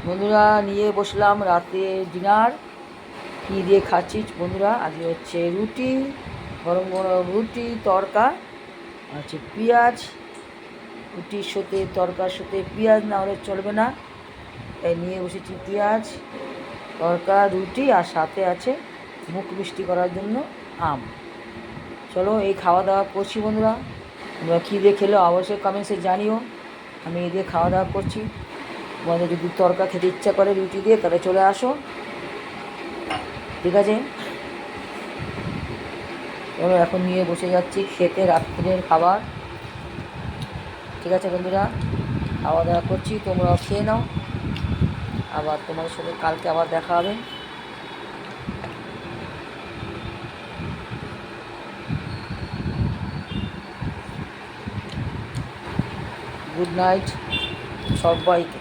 বন্ধুরা নিয়ে বসলাম রাতে ডিনার। কী দিয়ে খাচ্ছি বন্ধুরা? আজকে হচ্ছে রুটি, গরম গরম রুটি, তড়কা হচ্ছে পেঁয়াজ। রুটির সাথে তড়কার সাথে পেঁয়াজ না হলে চলবে না, তাই নিয়ে বসেছি পেঁয়াজ, তড়কা, রুটি, আর সাথে আছে মুখ মিষ্টি করার জন্য আম। চলো এই খাওয়া দাওয়া করছি বন্ধুরা। তোমরা কী দিয়ে খেলো অবশ্যই কমেন্টসে জানিও। আমি এই দিয়ে খাওয়া দাওয়া করছি। তোমাদের যদি তড়কা খেতে ইচ্ছা করে রুটি দিয়ে, তাহলে চলে আসো, ঠিক আছে? চলো এখন নিয়ে বসে যাচ্ছি খেতে রাত্রের খাবার, ঠিক আছে বন্ধুরা? খাওয়া দাওয়া করছি, তোমরাও খেয়ে নাও। আবার তোমাদের সাথে কালকে আবার দেখা হবে। গুড নাইট সবাইকে।